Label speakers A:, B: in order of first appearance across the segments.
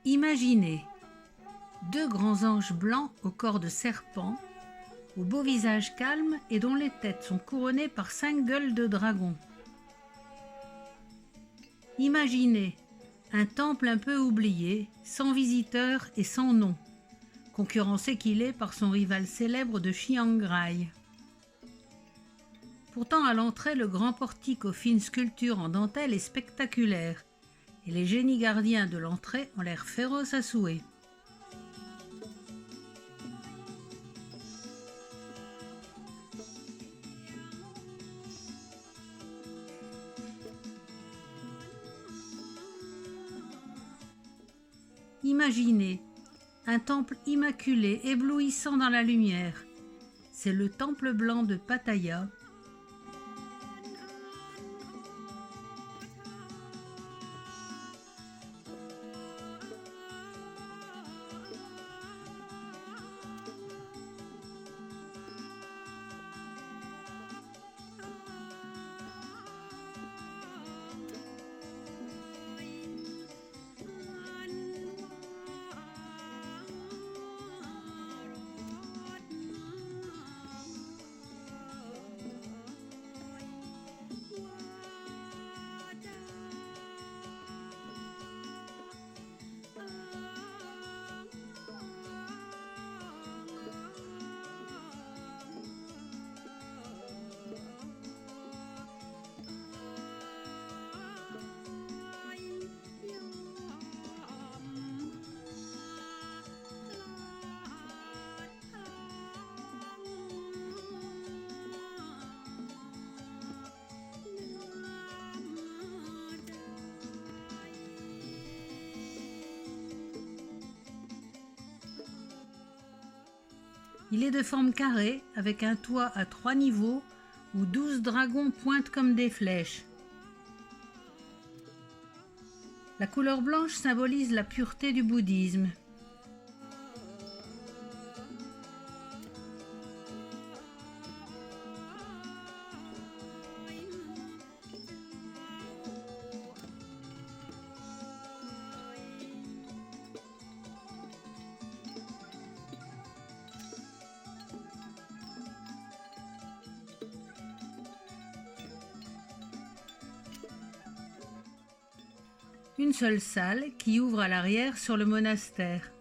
A: Imaginez deux grands anges blancs au corps de serpent, au beau visage calme et dont les têtes sont couronnées par 5 gueules de dragon. Imaginez un temple un peu oublié, sans visiteurs et sans nom, concurrencé qu'il est par son rival célèbre de Chiang Rai. Pourtant, à l'entrée, le grand portique aux fines sculptures en dentelle est spectaculaire, et les génies gardiens de l'entrée ont l'air féroces à souhait. Imaginez un temple immaculé, éblouissant dans la lumière. C'est le temple blanc de Pattaya. Il est de forme carrée, avec un toit à 3 niveaux, où 12 dragons pointent comme des flèches. La couleur blanche symbolise la pureté du bouddhisme. Une seule salle qui ouvre à l'arrière sur le monastère.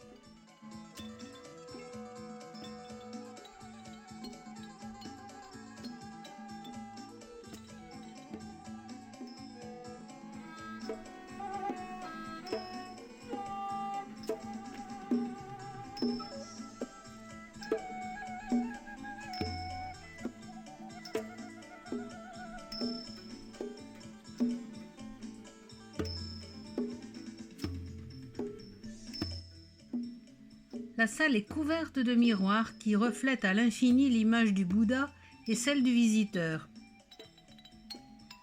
A: La salle est couverte de miroirs qui reflètent à l'infini l'image du Bouddha et celle du visiteur.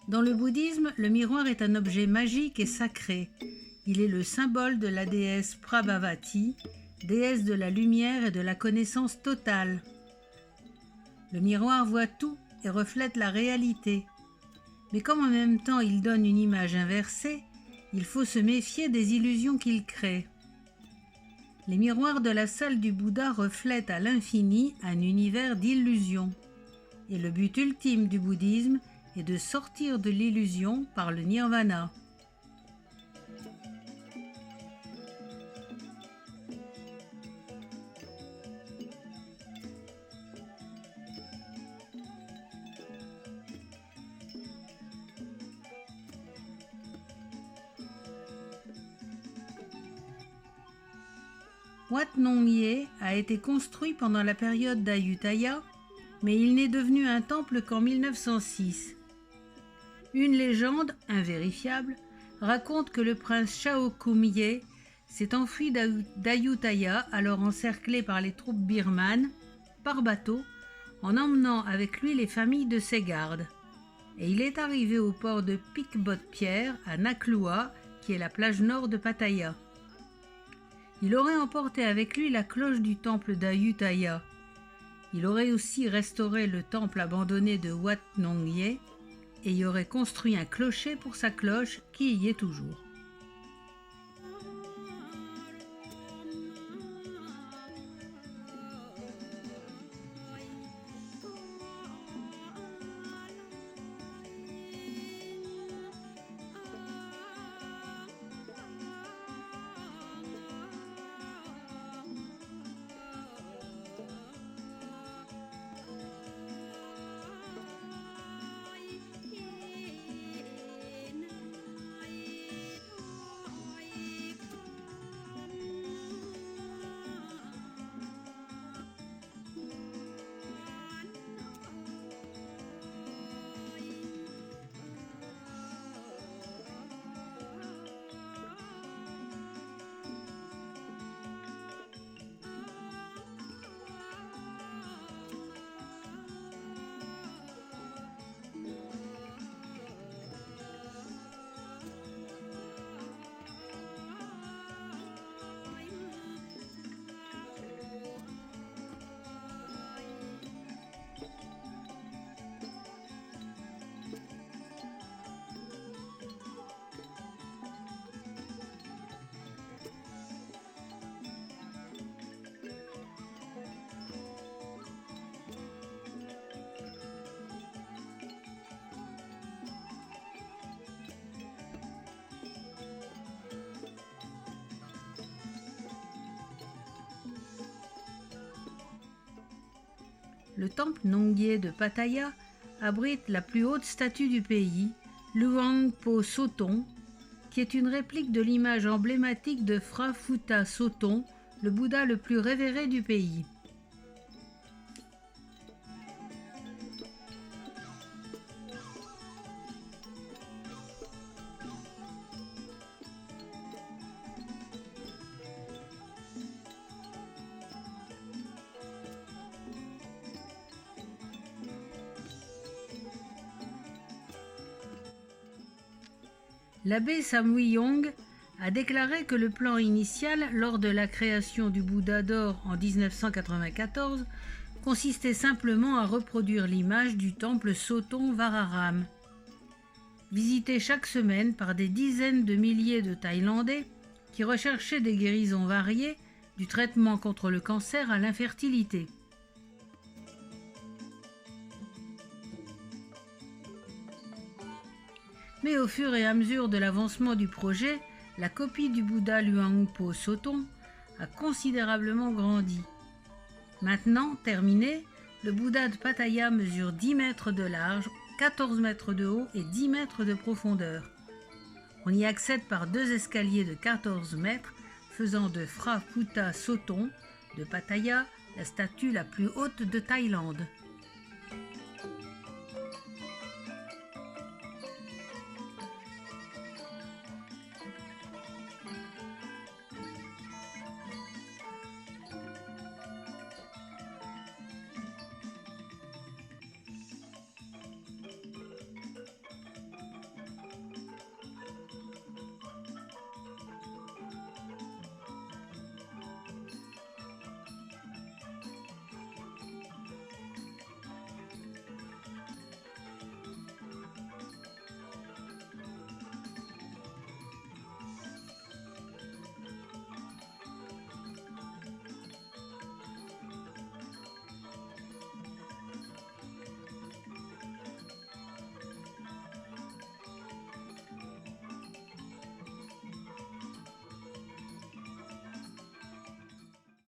A: Dans le bouddhisme, le miroir est un objet magique et sacré. Il est le symbole de la déesse Prabhavati, déesse de la lumière et de la connaissance totale. Le miroir voit tout et reflète la réalité. Mais comme en même temps il donne une image inversée, il faut se méfier des illusions qu'il crée. Les miroirs de la salle du Bouddha reflètent à l'infini un univers d'illusions. Et le but ultime du bouddhisme est de sortir de l'illusion par le nirvana. Wat Nong Ye a été construit pendant la période d'Ayutthaya, mais il n'est devenu un temple qu'en 1906. Une légende, invérifiable, raconte que le prince Shao Kum-ye s'est enfui d'Ayutthaya, alors encerclé par les troupes birmanes, par bateau, en emmenant avec lui les familles de ses gardes. Et il est arrivé au port de Pic-Bot-Pierre, à Naklua, qui est la plage nord de Pattaya. Il aurait emporté avec lui la cloche du temple d'Ayutthaya. Il aurait aussi restauré le temple abandonné de Wat Nong Ye et y aurait construit un clocher pour sa cloche qui y est toujours. Le temple Nongye de Pattaya abrite la plus haute statue du pays, Luang Po Sothong, qui est une réplique de l'image emblématique de Phra Phutta Sothong, le Bouddha le plus révéré du pays. L'abbé Samui Yong a déclaré que le plan initial, lors de la création du Bouddha d'or en 1994, consistait simplement à reproduire l'image du temple Sothong Vararam. Visité chaque semaine par des dizaines de milliers de Thaïlandais qui recherchaient des guérisons variées, du traitement contre le cancer à l'infertilité. Mais au fur et à mesure de l'avancement du projet, la copie du Bouddha Luang Po Sothong a considérablement grandi. Maintenant terminé, le Bouddha de Pattaya mesure 10 mètres de large, 14 mètres de haut et 10 mètres de profondeur. On y accède par 2 escaliers de 14 mètres, faisant de Phra Phutta Sothong de Pattaya la statue la plus haute de Thaïlande.